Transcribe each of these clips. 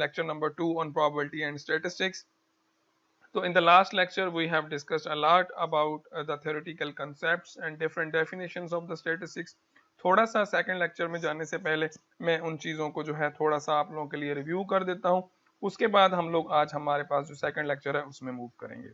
lecture number 2 on probability and statistics. So in the last lecture we have discussed a lot about the theoretical concepts and different definitions of the statistics. थोड़ा सा second lecture में जाने से पहले मैं उन चीज़ों को जो है थोड़ा सा आप लोगों के लिए रिव्यू कर देता हूँ, उसके बाद हम लोग आज हमारे पास जो सेकंड लेक्चर है उसमें मूव करेंगे।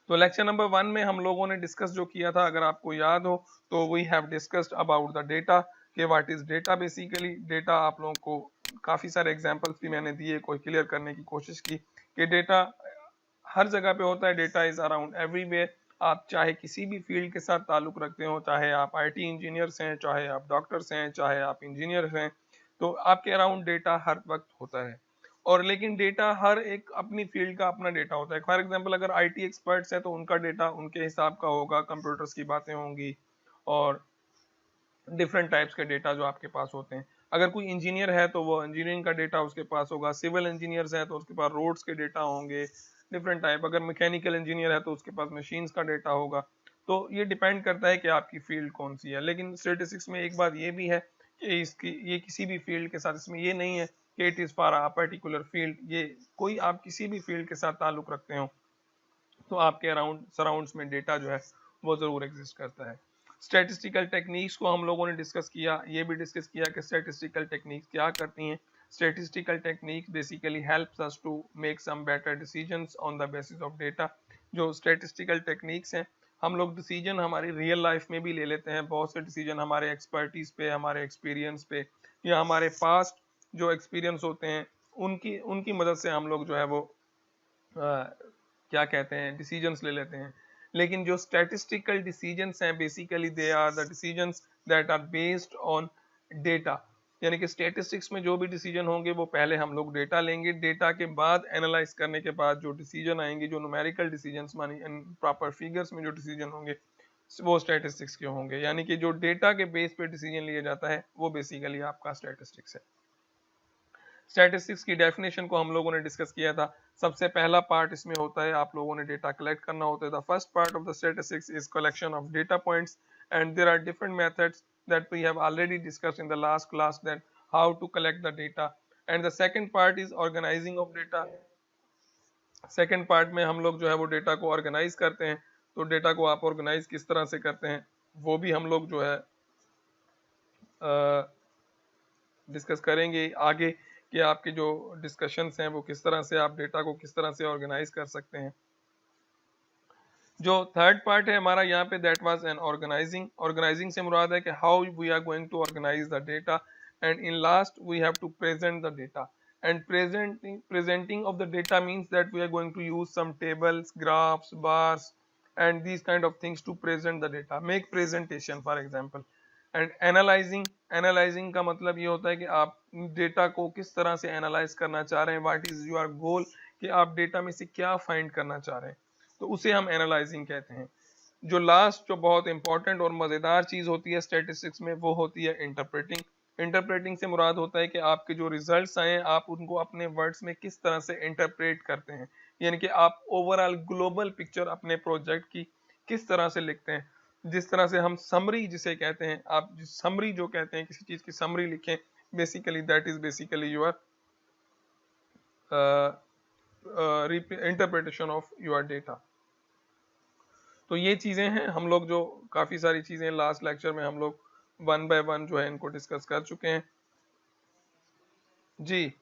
तो लेक्चर नंबर 1 में हम लोगों ने डिस्कस जो किया था, अगर आपको याद हो तो we have discussed about the data कि what is data. Basically data आप लोगों को काफ़ी सारे एग्जांपल्स भी मैंने दिए, कोई क्लियर करने की कोशिश की कि डेटा हर जगह पे होता है, डेटा इज अराउंड एवरीवेयर। आप चाहे किसी भी फील्ड के साथ ताल्लुक रखते हो, चाहे आप आईटी इंजीनियर्स हैं, चाहे आप डॉक्टर्स हैं, चाहे आप इंजीनियर्स हैं, तो आपके अराउंड डेटा हर वक्त होता है। और लेकिन डेटा हर एक अपनी फील्ड का अपना डेटा होता है। फॉर एग्जांपल अगर आईटी एक्सपर्ट्स हैं तो उनका डेटा उनके हिसाब का होगा, कंप्यूटर्स की बातें होंगी और डिफरेंट टाइप्स के डेटा जो आपके पास होते हैं। अगर कोई इंजीनियर है तो वो इंजीनियरिंग का डेटा उसके पास होगा, सिविल इंजीनियर्स हैं तो उसके पास रोड्स के डेटा होंगे डिफरेंट टाइप, अगर मैकेनिकल इंजीनियर है तो उसके पास मशीन्स का डेटा होगा। तो ये डिपेंड करता है कि आपकी फील्ड कौन सी है। लेकिन स्टेटिस्टिक्स में एक बात ये भी है कि इसकी ये किसी भी फील्ड के साथ, इसमें ये नहीं है कि it is for a particular field, ये कोई आप किसी भी फील्ड के साथ ताल्लुक रखते हो तो आपके अराउंड सराउंड्स में डेटा जो है वो ज़रूर एग्जिस्ट करता है। स्टैटिस्टिकल टेक्निक्स को हम लोगों ने डिस्कस किया, ये भी डिस्कस किया कि स्टैटिस्टिकल टेक्निक्स क्या करती हैं। Statistical techniques basically helps us to make some better decisions on the basis of data. जो स्टैटिस्टिकल टेक्निक्स हैं, हम लोग डिसीजन हमारी रियल लाइफ में भी ले लेते हैं। बहुत से डिसीजन हमारे एक्सपर्टीज पे, हमारे एक्सपीरियंस पे या हमारे पास्ट जो एक्सपीरियंस होते हैं उनकी उनकी मदद से हम लोग जो है वो क्या कहते हैं डिसीजंस ले लेते हैं। लेकिन जो स्टैटिस्टिकल डिसीजंस हैं basically they are the decisions that are based on data. यानी कि स्टैटिस्टिक्स में जो भी डिसीजन होंगे वो पहले हम लोग डेटा लेंगे, डेटा के बाद एनालाइज करने के बाद जो डिसीजन आएंगे, जो न्यूमेरिकल डिसीजंस मानी प्रॉपर फिगर्स में जो डिसीजन होंगे वो स्टैटिस्टिक्स के होंगे। यानी कि जो डेटा के बेस पे डिसीजन लिया जाता है वो बेसिकली आपका स्टैटिस्टिक्स है। स्टैटिस्टिक्स की डेफिनेशन को हम लोगों ने डिस्कस किया था। सबसे पहला पार्ट इसमें होता है आप लोगों ने डेटा कलेक्ट करना होता है। The first part of the statistics is collection of data points and there are different methods that we have already discussed in the last class, that how to collect the data. And the second part is organizing of data. Second part में हम लोग जो है वो data को organise करते हैं। तो डेटा को आप ऑर्गेनाइज किस तरह से करते हैं वो भी हम लोग जो है डिस्कस करेंगे आगे कि आपके जो डिस्कशंस हैं वो किस तरह से आप डेटा को किस तरह से ऑर्गेनाइज कर सकते हैं। जो थर्ड पार्ट है हमारा यहाँ पे that was an organizing. Organizing से मुराद है कि how we are going to organize the data and in last we have to present the data and presenting of the data means that we are going to use some tables, graphs, bars and these kind of things to present the data, make presentation for example. And analysing का मतलब ये होता है कि आप data को किस तरह से एनालाइज करना चाह रहे हैं, व्हाट इज योर गोल, कि आप डेटा में से क्या फाइंड करना चाह रहे हैं, तो उसे हम एनालाइजिंग कहते हैं। जो लास्ट जो बहुत इंपॉर्टेंट और मज़ेदार चीज़ होती है स्टैटिस्टिक्स में वो होती है इंटरप्रेटिंग। इंटरप्रेटिंग से मुराद होता है कि आपके जो रिजल्ट्स आए आप उनको अपने वर्ड्स में किस तरह से इंटरप्रेट करते हैं, यानी कि आप ओवरऑल ग्लोबल पिक्चर अपने प्रोजेक्ट की किस तरह से लिखते हैं। जिस तरह से हम समरी जिसे कहते हैं, आप समरी जो कहते हैं किसी चीज़ की समरी लिखें, basically that is basically your interpretation of your data. तो ये चीज़ें हैं, हम लोग जो काफ़ी सारी चीज़ें लास्ट लेक्चर में हम लोग वन बाय वन जो है इनको डिस्कस कर चुके हैं। जी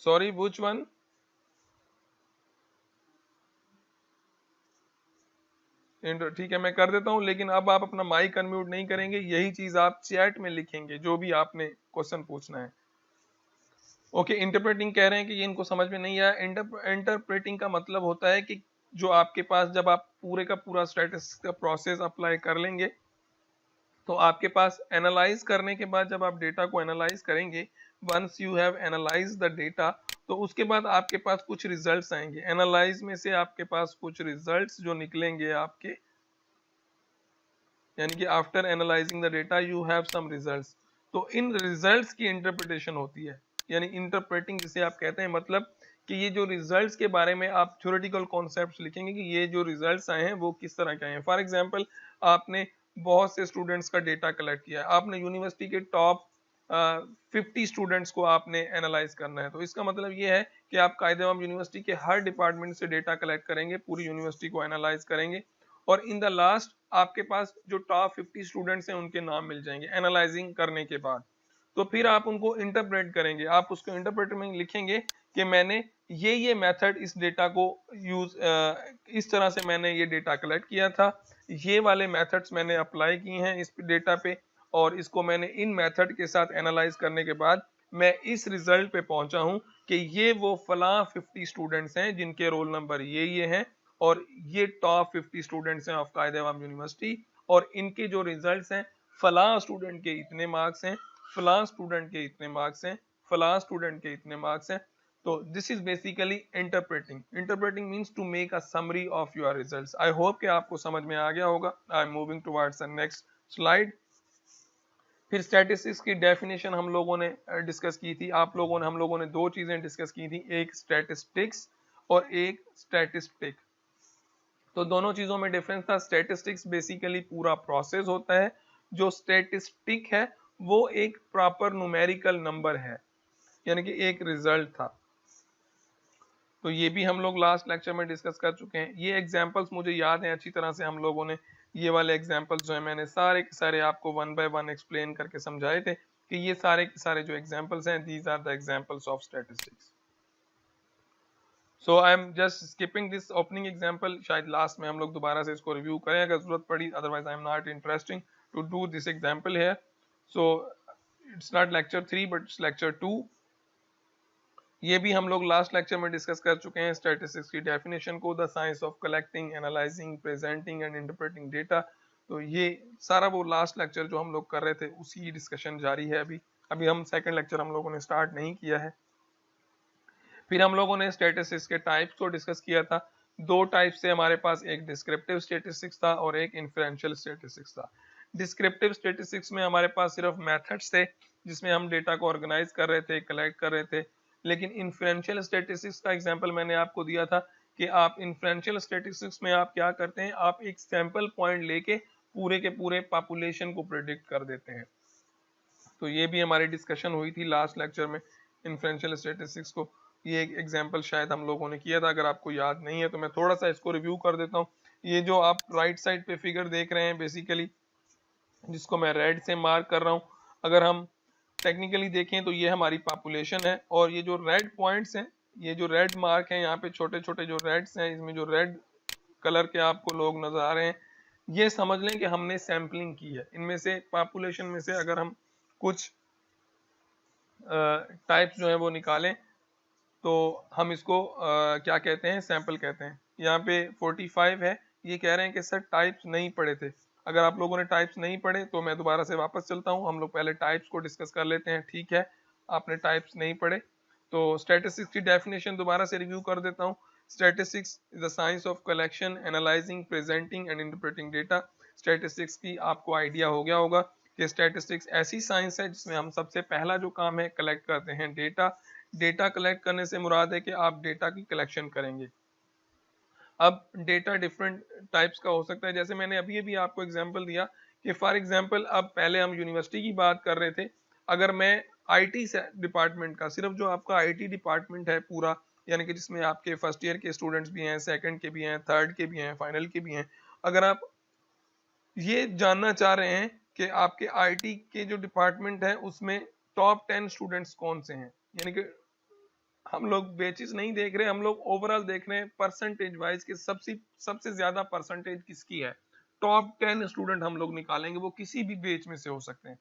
सॉरी व्हिच वन? ठीक है मैं कर देता हूँ, लेकिन अब आप अपना माइक अनम्यूट नहीं करेंगे, यही चीज आप चैट में लिखेंगे जो भी आपने क्वेश्चन पूछना है। ओके इंटरप्रेटिंग कह रहे हैं कि ये इनको समझ में नहीं आया। इंटरप्रेटिंग का मतलब होता है कि जो आपके पास जब आप पूरे का पूरा स्टैटिस्टिक्स का प्रोसेस अप्लाई कर लेंगे तो आपके पास एनालाइज करने के बाद जब आप डेटा को एनालाइज करेंगे, once you have analyse the data, तो उसके बाद आपके पास कुछ रिजल्ट्स आएंगे। एनालाइज में से आपके पास कुछ रिजल्ट्स जो निकलेंगे आपके, यानी कि after analysing the data you have some results, तो इन रिजल्ट्स की इंटरप्रिटेशन होती है, यानी इंटरप्रेटिंग जिसे आप कहते हैं। मतलब कि ये जो रिजल्ट्स के बारे में आप थ्योरेटिकल कॉन्सेप्ट्स लिखेंगे कि ये जो रिजल्ट्स आए हैं वो किस तरह के आए हैं। फॉर एग्जांपल आपने बहुत से स्टूडेंट्स का डेटा कलेक्ट किया है, आपने यूनिवर्सिटी के टॉप 50 स्टूडेंट्स को आपने एनालाइज करना है। तो इसका मतलब ये है कि आप कायदे-ए-आम यूनिवर्सिटी के हर डिपार्टमेंट से डेटा कलेक्ट करेंगे, पूरी यूनिवर्सिटी को एनालाइज करेंगे और इन द लास्ट आपके पास जो टॉप 50 स्टूडेंट्स हैं उनके नाम मिल जाएंगे एनालाइजिंग करने के बाद। तो फिर आप उनको इंटरप्रेट करेंगे, आप उसको इंटरप्रेटर में लिखेंगे कि मैंने ये मेथड इस डेटा को यूज इस तरह से मैंने ये डेटा कलेक्ट किया था, ये वाले मेथड्स मैंने अप्लाई किए हैं इस डेटा पे और इसको मैंने इन मेथड के साथ एनालाइज करने के बाद मैं इस रिजल्ट पे पहुंचा हूं कि ये वो फला 50 स्टूडेंट्स हैं जिनके रोल नंबर ये हैं और ये टॉप 50 स्टूडेंट्स हैं ऑफ कायदे-ए-आम यूनिवर्सिटी और इनके जो रिजल्ट्स हैं फला स्टूडेंट के इतने मार्क्स हैं, फला स्टूडेंट के इतने मार्क्स हैं, फला स्टूडेंट के इतने मार्क्स हैं। तो this is basically interpreting means to make a summary of your results. I hope कि आपको समझ में आ गया होगा। I am moving towards the next slide. फिर स्टैटिस्टिक्स की डेफिनेशन हम लोगों ने डिस्कस की थी, हम लोगों ने दो चीजें डिस्कस की थी, एक स्टैटिस्टिक्स और एक स्टैटिस्टिक। तो दोनों चीजों में डिफरेंस था। स्टैटिस्टिक्स बेसिकली पूरा प्रोसेस होता है, जो स्टैटिस्टिक है वो एक प्रॉपर न्यूमेरिकल नंबर है, यानी कि एक रिजल्ट था। तो ये भी हम लोग लास्ट लेक्चर में डिस्कस कर चुके हैं। ये एग्जांपल्स मुझे याद हैं अच्छी तरह से, हम लोगों ने ये वाले एग्जांपल्स जो है मैंने सारे के सारे आपको वन बाय वन एक्सप्लेन करके समझाए थे कि ये सारे के सारे जो एग्जांपल्स हैं these are the examples of statistics. So I am just skipping this opening example, शायद लास्ट में हम लोग दोबारा से इसको रिव्यू करें अगर जरूरत पड़ी, otherwise I am not interesting to do this example here. So it's not lecture 3 but it's lecture 2। ये भी हम लोग लास्ट लेक्चर में डिस्कस कर चुके हैं स्टैटिस्टिक्स की डेफिनेशन को, the science of collecting, analysing, presenting and interpreting data. तो ये सारा वो लास्ट लेक्चर जो हम लोग कर रहे थे उसी डिस्कशन जारी है। अभी हम सेकंड लेक्चर हम लोगों ने स्टार्ट नहीं किया है। फिर हम लोगों ने स्टैटिस्टिक्स के टाइप्स को डिस्कस किया था। दो टाइप्स से हमारे पास, एक डिस्क्रिप्टिव स्टैटिस्टिक्स था और एक इन्फ्रेंशियल स्टैटिस्टिक्स था। डिस्क्रिप्टिव स्टैटिस्टिक्स में हमारे पास सिर्फ मेथड्स थे जिसमें हम डेटा को ऑर्गेनाइज कर रहे थे, कलेक्ट कर रहे थे। लेकिन इन्फ्रेंशियल स्टैटिस्टिक्स का एग्जांपल मैंने आपको दिया था कि आप इन्फ्रेंशियल स्टैटिस्टिक्स में आप क्या करते हैं, आप एक सैंपल पॉइंट लेके पूरे के पूरे पॉपुलेशन को प्रेडिक्ट कर देते हैं। तो ये भी हमारी डिस्कशन हुई थी लास्ट लेक्चर में इन्फ्रेंशियल स्टैटिस्टिक्स को। ये एक एग्जांपल शायद हम लोगों ने किया था, अगर आपको याद नहीं है तो मैं थोड़ा सा इसको रिव्यू कर देता हूँ। ये जो आप राइट साइड पे फिगर देख रहे हैं बेसिकली, जिसको मैं रेड से मार्क कर रहा हूँ, अगर हम टेक्निकली देखें तो ये हमारी पॉपुलेशन है और ये जो रेड पॉइंट्स हैं, ये जो रेड मार्क हैं यहाँ पे छोटे छोटे जो रेड्स हैं, इसमें जो रेड कलर के आपको लोग नजर आ रहे हैं, ये समझ लें कि हमने सैम्पलिंग की है। इनमें से पॉपुलेशन में से अगर हम कुछ टाइप्स जो है वो निकालें तो हम इसको क्या कहते हैं, सैंपल कहते हैं। यहाँ पे 45 है, ये कह रहे हैं कि सर टाइप्स नहीं पढ़े थे। अगर आप लोगों ने टाइप्स नहीं पढ़े तो मैं दोबारा से वापस चलता हूँ, हम लोग पहले टाइप्स को डिस्कस कर लेते हैं। ठीक है, आपने टाइप्स नहीं पढ़े तो स्टैटिस्टिक्स की डेफिनेशन दोबारा से रिव्यू कर देता हूँ। Statistics is the science of collection, analysing, presenting and interpreting data. Statistics की आपको आइडिया हो गया होगा कि स्टैटिस्टिक्स ऐसी साइंस है जिसमें हम सबसे पहला जो काम है कलेक्ट करते हैं डेटा। डेटा कलेक्ट करने से मुराद है कि आप डेटा की कलेक्शन करेंगे। अब डेटा डिफरेंट टाइप्स का हो सकता है, जैसे मैंने अभी आपको एग्जांपल दिया कि फॉर एग्जांपल अब पहले हम यूनिवर्सिटी की बात कर रहे थे, अगर मैं आईटी डिपार्टमेंट का, सिर्फ जो आपका आईटी डिपार्टमेंट है पूरा, यानी कि जिसमें आपके फर्स्ट ईयर के स्टूडेंट्स भी हैं, सेकंड के भी हैं, थर्ड के भी हैं, फाइनल के भी हैं, अगर आप ये जानना चाह रहे हैं कि आपके आईटी के जो डिपार्टमेंट है उसमें टॉप 10 स्टूडेंट्स कौन से हैं, यानी कि हम लोग बेचिस नहीं देख रहे, हम लोग ओवरऑल देख रहे हैं परसेंटेज वाइज कि सबसे ज्यादा परसेंटेज किसकी है। टॉप 10 स्टूडेंट हम लोग निकालेंगे, वो किसी भी बेच में से हो सकते हैं।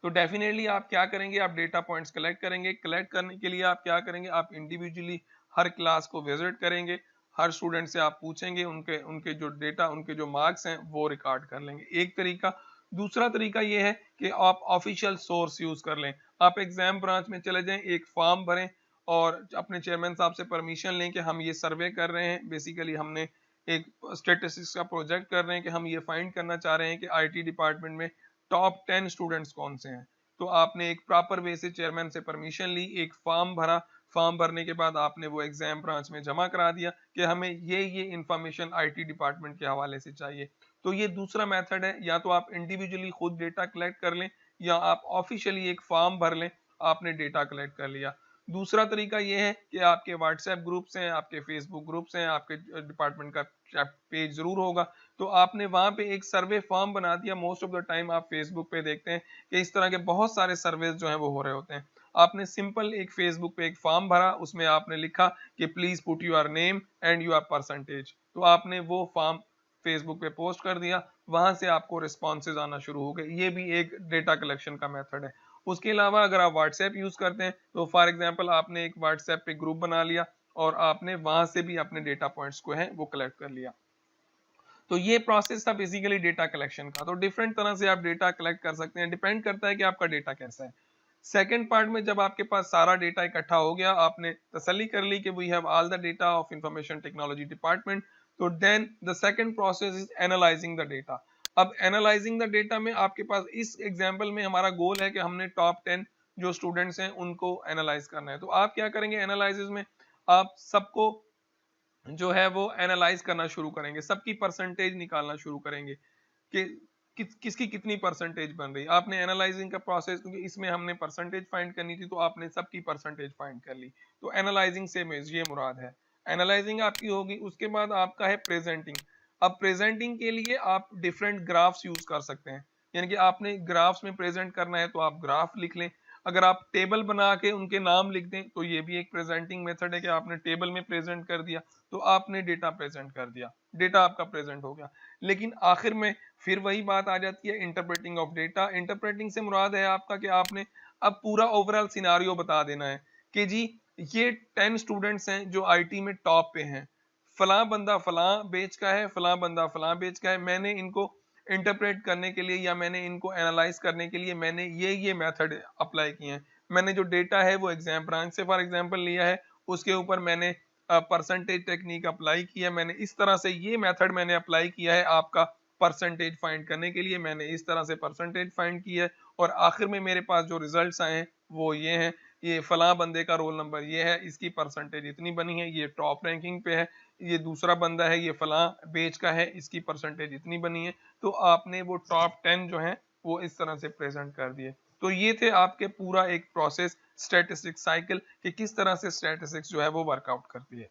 तो डेफिनेटली आप क्या करेंगे, आप डेटा पॉइंट्स कलेक्ट करेंगे। कलेक्ट करने के लिए आप क्या करेंगे, आप इंडिविजुअली हर क्लास को विजिट करेंगे, हर स्टूडेंट से आप पूछेंगे, उनके उनके जो डेटा, उनके जो मार्क्स हैं वो रिकॉर्ड कर लेंगे, एक तरीका। दूसरा तरीका ये है कि आप ऑफिशियल सोर्स यूज कर लें। आप एग्जाम ब्रांच में चले जाएं, एक फॉर्म भरें और अपने चेयरमैन साहब से परमिशन लें कि हम ये सर्वे कर रहे हैं, बेसिकली हमने एक स्टैटिस्टिक्स का प्रोजेक्ट कर रहे हैं कि हम ये फाइंड करना चाह रहे हैं कि आईटी डिपार्टमेंट में टॉप 10 स्टूडेंट्स कौन से हैं। तो आपने एक प्रॉपर वे से चेयरमैन से परमिशन ली, एक फॉर्म भरा, फॉर्म भरने के बाद आपने वो एग्जाम ब्रांच में जमा करा दिया कि हमें ये इंफॉर्मेशन आईटी डिपार्टमेंट के हवाले से चाहिए। तो ये दूसरा मेथड है, या तो आप इंडिविजुअली खुद डेटा कलेक्ट कर लें या आप ऑफिशियली एक फॉर्म भर लें, आपने डेटा कलेक्ट कर लिया। दूसरा तरीका ये है कि आपके व्हाट्सएप ग्रुप्स हैं, आपके फेसबुक ग्रुप्स हैं, आपके डिपार्टमेंट का पेज जरूर होगा, तो आपने वहां पे एक सर्वे फॉर्म बना दिया। मोस्ट ऑफ द टाइम आप फेसबुक पे देखते हैं कि इस तरह के बहुत सारे सर्वेज जो हैं वो हो रहे होते हैं। आपने सिंपल एक फेसबुक पे एक फॉर्म भरा, उसमें आपने लिखा कि please put your name and your percentage, तो आपने वो फॉर्म फेसबुक पे पोस्ट कर दिया, वहां से आपको रिस्पॉन्सेज आना शुरू हो गए। ये भी एक डेटा कलेक्शन का मेथड है। उसके अलावा अगर आप व्हाट्सएप यूज करते हैं तो फॉर एग्जांपल आपने एक व्हाट्सएप पे ग्रुप बना लिया और आपने वहां से भी अपने डेटा पॉइंट्स को है वो कलेक्ट कर लिया। तो ये प्रोसेस था बेसिकली डेटा कलेक्शन का। तो डिफरेंट तरह से आप डेटा कलेक्ट कर सकते हैं, डिपेंड करता है कि आपका डेटा कैसा है। सेकेंड पार्ट में जब आपके पास सारा डेटा इकट्ठा हो गया, आपने तसल्ली कर ली कि we have all the data of information technology department, तो then the second process is analysing the data. अब एनालाइजिंग द डेटा में आपके पास इस एग्जांपल में हमारा गोल है कि हमने टॉप 10 जो स्टूडेंट्स हैं उनको एनालाइज करना है। तो आप क्या करेंगे एनालिसिस में, आप सबको जो है वो एनालाइज करना शुरू करेंगे, सबकी परसेंटेज निकालना शुरू करेंगे कि किसकी कितनी परसेंटेज बन रही। आपने एनालाइजिंग का प्रोसेस, क्योंकि इसमें हमने परसेंटेज फाइंड करनी थी, तो आपने सबकी परसेंटेज फाइंड कर ली। तो एनालाइजिंग से ये मुराद है। एनालाइजिंग आपकी होगी, उसके बाद आपका है प्रेजेंटिंग। अब प्रेजेंटिंग के लिए आप डिफरेंट ग्राफ्स यूज कर सकते हैं, यानी कि आपने ग्राफ्स में प्रेजेंट करना है तो आप ग्राफ लिख लें। अगर आप टेबल बना के उनके नाम लिख दें तो ये भी एक प्रेजेंटिंग मेथड है कि आपने टेबल में प्रेजेंट कर दिया, तो आपने डेटा प्रेजेंट कर दिया, डेटा आपका प्रेजेंट हो गया। लेकिन आखिर में फिर वही बात आ जाती है इंटरप्रेटिंग ऑफ डेटा। इंटरप्रेटिंग से मुराद है आपका कि आपने अब पूरा ओवरऑल सिनारियो बता देना है कि जी ये 10 स्टूडेंट्स हैं जो आईटी में टॉप पे हैं, फलां बंदा फलां बेच का है, फलां बंदा फलां बेच का है। मैंने इनको इंटरप्रेट करने के लिए या मैंने इनको एनालाइज करने के लिए मैंने ये मेथड अप्लाई किए हैं। मैंने जो डेटा है वो एग्जाम ब्रांच से फॉर एग्जांपल लिया है, उसके ऊपर मैंने परसेंटेज टेक्निक अप्लाई किया। मैंने इस तरह से ये मेथड मैंने अप्लाई किया है आपका परसेंटेज फाइंड करने के लिए। मैंने इस तरह से परसेंटेज फाइंड किया है और आखिर में मेरे पास जो रिजल्ट्स आए हैं वो ये हैं, ये फलां बंदे का रोल नंबर ये है, इसकी परसेंटेज इतनी बनी है, ये टॉप रैंकिंग पे है। ये दूसरा बंदा है, ये फलां बेच का है, इसकी परसेंटेज इतनी बनी है। तो आपने वो टॉप 10 जो है वो इस तरह से प्रेजेंट कर दिए। तो ये थे आपके पूरा एक प्रोसेस स्टैटिस्टिक्स साइकिल कि किस तरह से स्टैटिस्टिक्स जो है वो वर्कआउट करती है।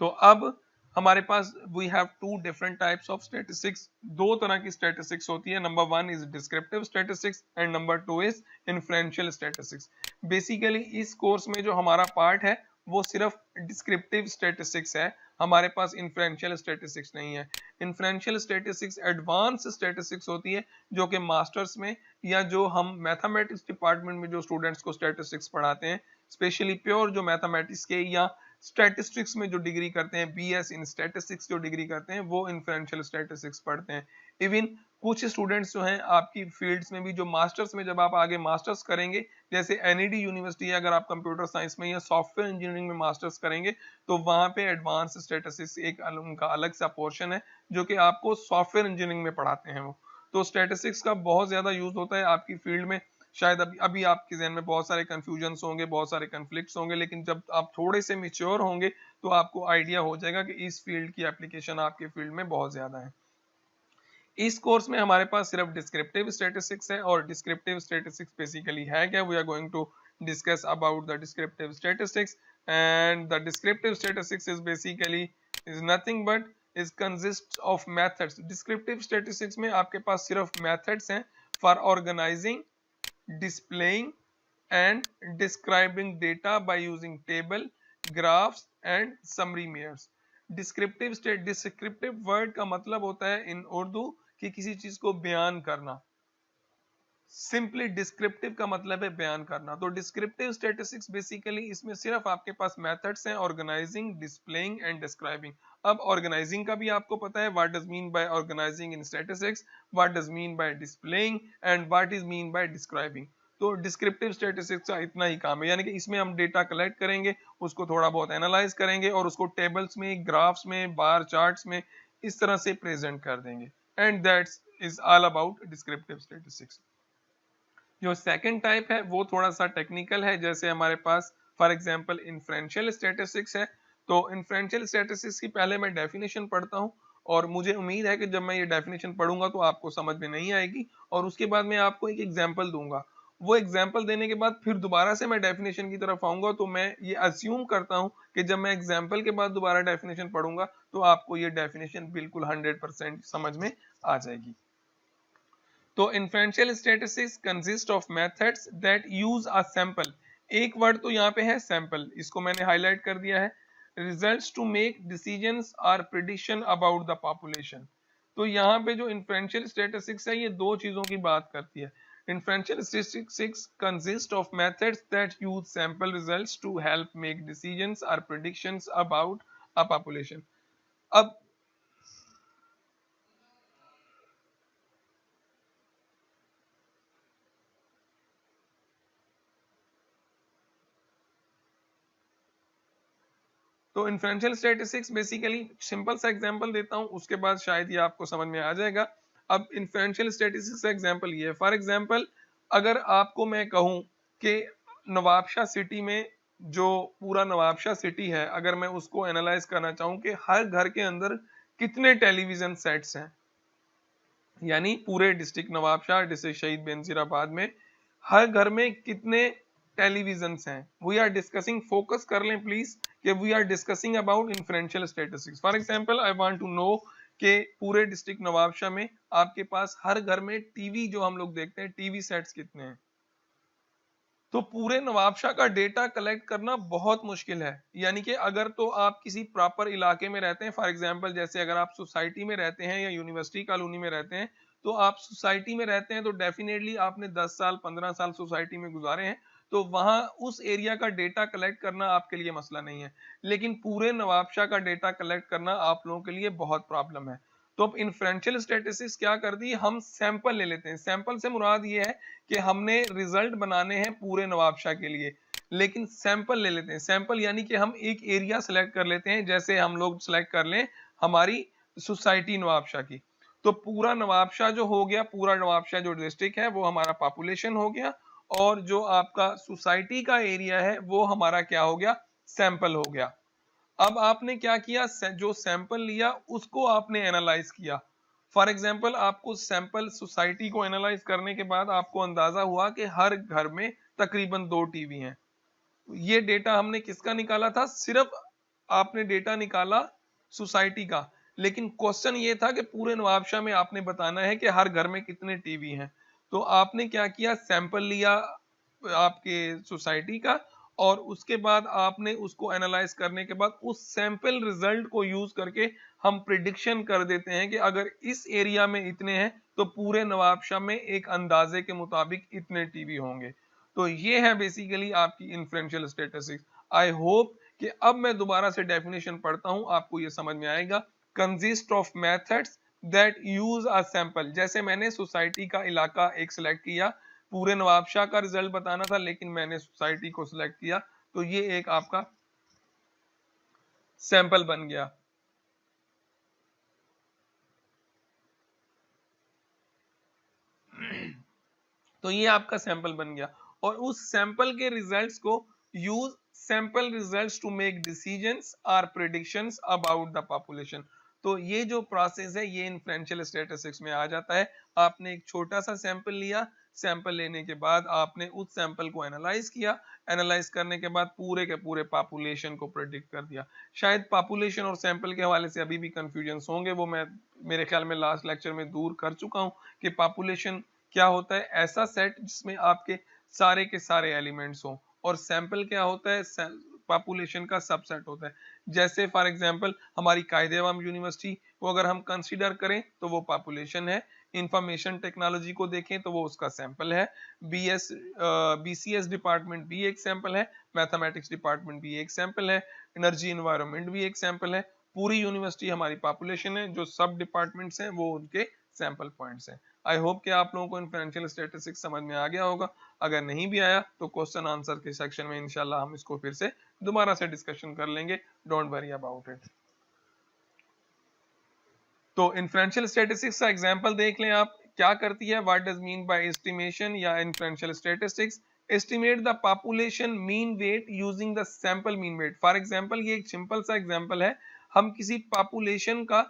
तो अब हमारे पास we have two different types of statistics. दो तरह की स्टैटिस्टिक्स होती है, number 1 is descriptive statistics and number 2 is inferential statistics. Basically इस कोर्स में जो हमारा पार्ट है वो सिर्फ डिस्क्रिप्टिव स्टैटिस्टिक्स है, हमारे पास इन्फ्लुएंशियल स्टैटिस्टिक्स नहीं है। इन्फ्लुएंशियल स्टैटिस्टिक्स एडवांस स्टैटिस्टिक्स होती है जो कि मास्टर्स में या जो हम मैथमेटिक्स डिपार्टमेंट में जो स्टूडेंट्स को स्टैटिस्टिक्स पढ़ाते हैं, स्पेशली प्योर जो मैथमेटिक्स के या स्टैटिस्टिक्स में जो डिग्री करते हैं, बीएस इन स्टैटिस्टिक्स जो डिग्री करते हैं, वो इन्फ्लुएंशियल स्टैटिस्टिक्स पढ़ते हैं। इवन कुछ स्टूडेंट्स जो हैं आपकी फील्ड्स में भी, जो मास्टर्स में जब आप आगे मास्टर्स करेंगे, जैसे एनईडी यूनिवर्सिटी है, अगर आप कंप्यूटर साइंस में या सॉफ्टवेयर इंजीनियरिंग में मास्टर्स करेंगे तो वहां पे एडवांस स्टैटिस्टिक्स एक उनका अलग सा पोर्शन है जो कि आपको सॉफ्टवेयर इंजीनियरिंग में पढ़ाते हैं वो। तो स्टैटिस्टिक्स का बहुत ज्यादा यूज होता है आपकी फील्ड में। शायद अभी आपके जहन में बहुत सारे कंफ्यूजन होंगे, बहुत सारे कन्फ्लिक्ट्स होंगे, लेकिन जब आप थोड़े से मेच्योर होंगे तो आपको आइडिया हो जाएगा कि इस फील्ड की एप्लीकेशन आपके फील्ड में बहुत ज्यादा है। इस कोर्स में हमारे पास सिर्फ डिस्क्रिप्टिव स्टैटिस्टिक्स है, और डिस्क्रिप्टिव स्टैटिस्टिक्स बेसिकली है क्या, we are going to discuss about the descriptive statistics. And the descriptive statistics is basically is nothing but is consist of methods. Descriptive statistics में आपके पास सिर्फ मेथड्स हैं for organizing, displaying and describing data by using table, graphs and summary measures। Descriptive word का मतलब होता है इन उर्दू कि किसी चीज को बयान करना। सिंपली डिस्क्रिप्टिव का मतलब है बयान करना। तो डिस्क्रिप्टिव स्टैटिस्टिक्स बेसिकली इसमें सिर्फ आपके पास मेथड्स हैं, ऑर्गेनाइजिंग, डिस्प्लेइंग एंड डिस्क्राइबिंग। अब ऑर्गेनाइजिंग का भी आपको पता है, what does mean by organizing in statistics, what does mean by displaying and what is mean by describing. तो डिस्क्रिप्टिव स्टैटिस्टिक्स का इतना ही काम है, यानी कि इसमें हम डेटा कलेक्ट करेंगे, उसको थोड़ा बहुत एनालाइज करेंगे और उसको टेबल्स में, ग्राफ्स में, बार चार्ट्स में इस तरह से प्रेजेंट कर देंगे। And that's is all about descriptive statistics. जो सेकंड टाइप है वो थोड़ा सा टेक्निकल है, जैसे हमारे पास फॉर एग्जांपल इन्फ्लुएंशियल स्टैटिस्टिक्स है। तो इन्फ्लुएंशियल स्टैटिस्टिक्स की पहले मैं डेफिनेशन पढ़ता हूँ, और मुझे उम्मीद है कि जब मैं ये डेफिनेशन पढ़ूंगा तो आपको समझ में नहीं आएगी, और उसके बाद मैं आपको एक एग्जाम्पल दूंगा। वो एग्जाम्पल देने के बाद फिर दोबारा से मैं डेफिनेशन की तरफ आऊंगा, तो मैं ये अज्यूम करता हूं कि जब मैं एग्जाम्पल के बाद दोबारा डेफिनेशन पढ़ूंगा तो आपको ये डेफिनेशन बिल्कुल 100% समझ में आ जाएगी। तो inferential statistics consist of methods that use a sample. एक वर्ड तो यहाँ पे है सैंपल, इसको मैंने हाईलाइट कर दिया है। Results to make decisions or prediction about the population. तो यहाँ पे जो इन्फ्रेंशियल स्टैटिस्टिक्स है ये दो चीजों की बात करती है। Inferential statistics consist of methods that use sample results to help make decisions or predictions about a population. अब तो इन्फ्रेंशियल स्टैटिस्टिक्स बेसिकली सिंपल सा एग्जांपल देता हूं, उसके बाद शायद ये आपको समझ में आ जाएगा। अब इन्फ्रेंशियल स्टैटिस्टिक्स का एग्जांपल ये है, फॉर एग्जांपल अगर आपको मैं कहूं कि नवाबशाह सिटी में जो पूरा नवाबशाह सिटी है, अगर मैं उसको एनालाइज करना चाहूं कि हर घर के अंदर कितने टेलीविजन सेट्स हैं, यानी पूरे डिस्ट्रिक्ट नवाबशाह, डिस्ट्रिक्ट शहीद बेनजीराबाद में हर घर में कितने टेलीविजन्स हैं, वी आर डिस्कसिंग, फोकस कर लें प्लीज कि we are discussing about inferential statistics. For example I want to know कि पूरे डिस्ट्रिक्ट नवाबशाह में आपके पास हर घर में टीवी, जो हम लोग देखते हैं, टीवी सेट्स कितने हैं। तो पूरे नवाबशाह का डेटा कलेक्ट करना बहुत मुश्किल है, यानी कि अगर तो आप किसी प्रॉपर इलाके में रहते हैं, फॉर एग्जांपल जैसे अगर आप सोसाइटी में रहते हैं या यूनिवर्सिटी कॉलोनी में रहते हैं, तो आप सोसाइटी में रहते हैं तो डेफिनेटली आपने 10 साल 15 साल सोसाइटी में गुजारे हैं, तो वहां उस एरिया का डेटा कलेक्ट करना आपके लिए मसला नहीं है। लेकिन पूरे नवाबशाह का डेटा कलेक्ट करना आप लोगों के लिए बहुत प्रॉब्लम है। तो अब इन्फ्रेंशियल स्टैटिस्टिक्स क्या कर दी, हम सैंपल ले लेते हैं। सैंपल से मुराद ये है कि हमने रिजल्ट बनाने हैं पूरे नवाबशाह के लिए, लेकिन सैंपल ले लेते हैं। सैंपल यानी कि हम एक एरिया सेलेक्ट कर लेते हैं, जैसे हम लोग सेलेक्ट कर लें हमारी सोसाइटी नवाबशाह की, तो पूरा नवाबशाह जो हो गया, पूरा नवाबशाह जो डिस्ट्रिक्ट है वो हमारा पॉपुलेशन हो गया, और जो आपका सोसाइटी का एरिया है वो हमारा क्या हो गया, सैंपल हो गया। अब आपने क्या किया, जो सैंपल लिया उसको आपने एनालाइज किया। फॉर एग्जांपल आपको सैंपल सोसाइटी को एनालाइज करने के बाद आपको अंदाजा हुआ कि हर घर में तकरीबन 2 टीवी हैं। ये डेटा हमने किसका निकाला था, सिर्फ आपने डेटा निकाला सोसाइटी का, लेकिन क्वेश्चन ये था कि पूरे नवाबशाह में आपने बताना है कि हर घर में कितने टीवी हैं। तो आपने क्या किया, सैंपल लिया आपके सोसाइटी का, और उसके बाद आपने उसको एनालाइज करने के बाद उस सैंपल रिजल्ट को यूज करके हम प्रिडिक्शन कर देते हैं कि अगर इस एरिया में इतने हैं तो पूरे नवाबशाह में एक अंदाजे के मुताबिक इतने टीवी होंगे। तो ये है बेसिकली आपकी इन्फ्रेंशियल स्टैटिस्टिक्स। आई होप कि अब मैं दोबारा से डेफिनेशन पढ़ता हूं, आपको ये समझ में आएगा। Consist of methods that use a sample, जैसे मैंने सोसाइटी का इलाका एक सिलेक्ट किया, पूरे नवाबशाह का रिजल्ट बताना था लेकिन मैंने सोसाइटी को सिलेक्ट किया, तो ये एक आपका सैंपल बन गया। तो ये आपका सैंपल बन गया, और उस सैंपल के रिजल्ट्स को use sample results to make decisions or predictions about the population. तो ये जो प्रोसेस है ये इन्फ्रेंशियल स्टैटिस्टिक्स में आ जाता है। आपने एक छोटा सा सैंपल लिया, सैंपल लेने के बाद आपने उस सैंपल को एनालाइज किया, एनालाइज करने के बाद पूरे के पूरे पॉपुलेशन को प्रेडिक्ट कर दिया। शायद पॉपुलेशन और सैंपल के हवाले से अभी भी कंफ्यूजन होंगे, वो मैं मेरे ख्याल में लास्ट लेक्चर में दूर कर चुका हूं कि पॉपुलेशन क्या होता है, ऐसा सेट जिसमें आपके सारे के सारे एलिमेंट्स हों, और सैंपल क्या होता है, पॉपुलेशन का सबसेट होता है। जैसे फॉर एग्जांपल हमारी कायदे अवाम यूनिवर्सिटी को अगर हम कंसीडर करें तो वो पॉपुलेशन है, इंफॉर्मेशन टेक्नोलॉजी को देखें तो वो उसका सैंपल है, बीसीएस डिपार्टमेंट भी एक सैंपल है, मैथमेटिक्स डिपार्टमेंट भी एक सैंपल है, एनर्जी एनवायरनमेंट भी एक सैंपल है। पूरी यूनिवर्सिटी हमारी पॉपुलेशन है, जो सब डिपार्टमेंट्स हैं वो उनके सैंपल पॉइंट्स हैं। आई होप कि आप लोगों को इन्फ्रेंशियल स्टैटिस्टिक्स समझ में आ गया होगा। अगर नहीं भी आया तो क्वेश्चन आंसर के सेक्शन में इंशाल्लाह हम इसको फिर से दोबारा से डिस्कशन कर लेंगे, डोंट वरी अबाउट इट। तो इन्फ्रेंशियल स्टैटिस्टिक्स का एग्जांपल देख लें आप, क्या करती है, what does mean by estimation या inferential statistics, estimate the population mean weight using the sample mean weight. For example ये एक सिंपल सा एग्जांपल है, हम किसी पॉपुलेशन का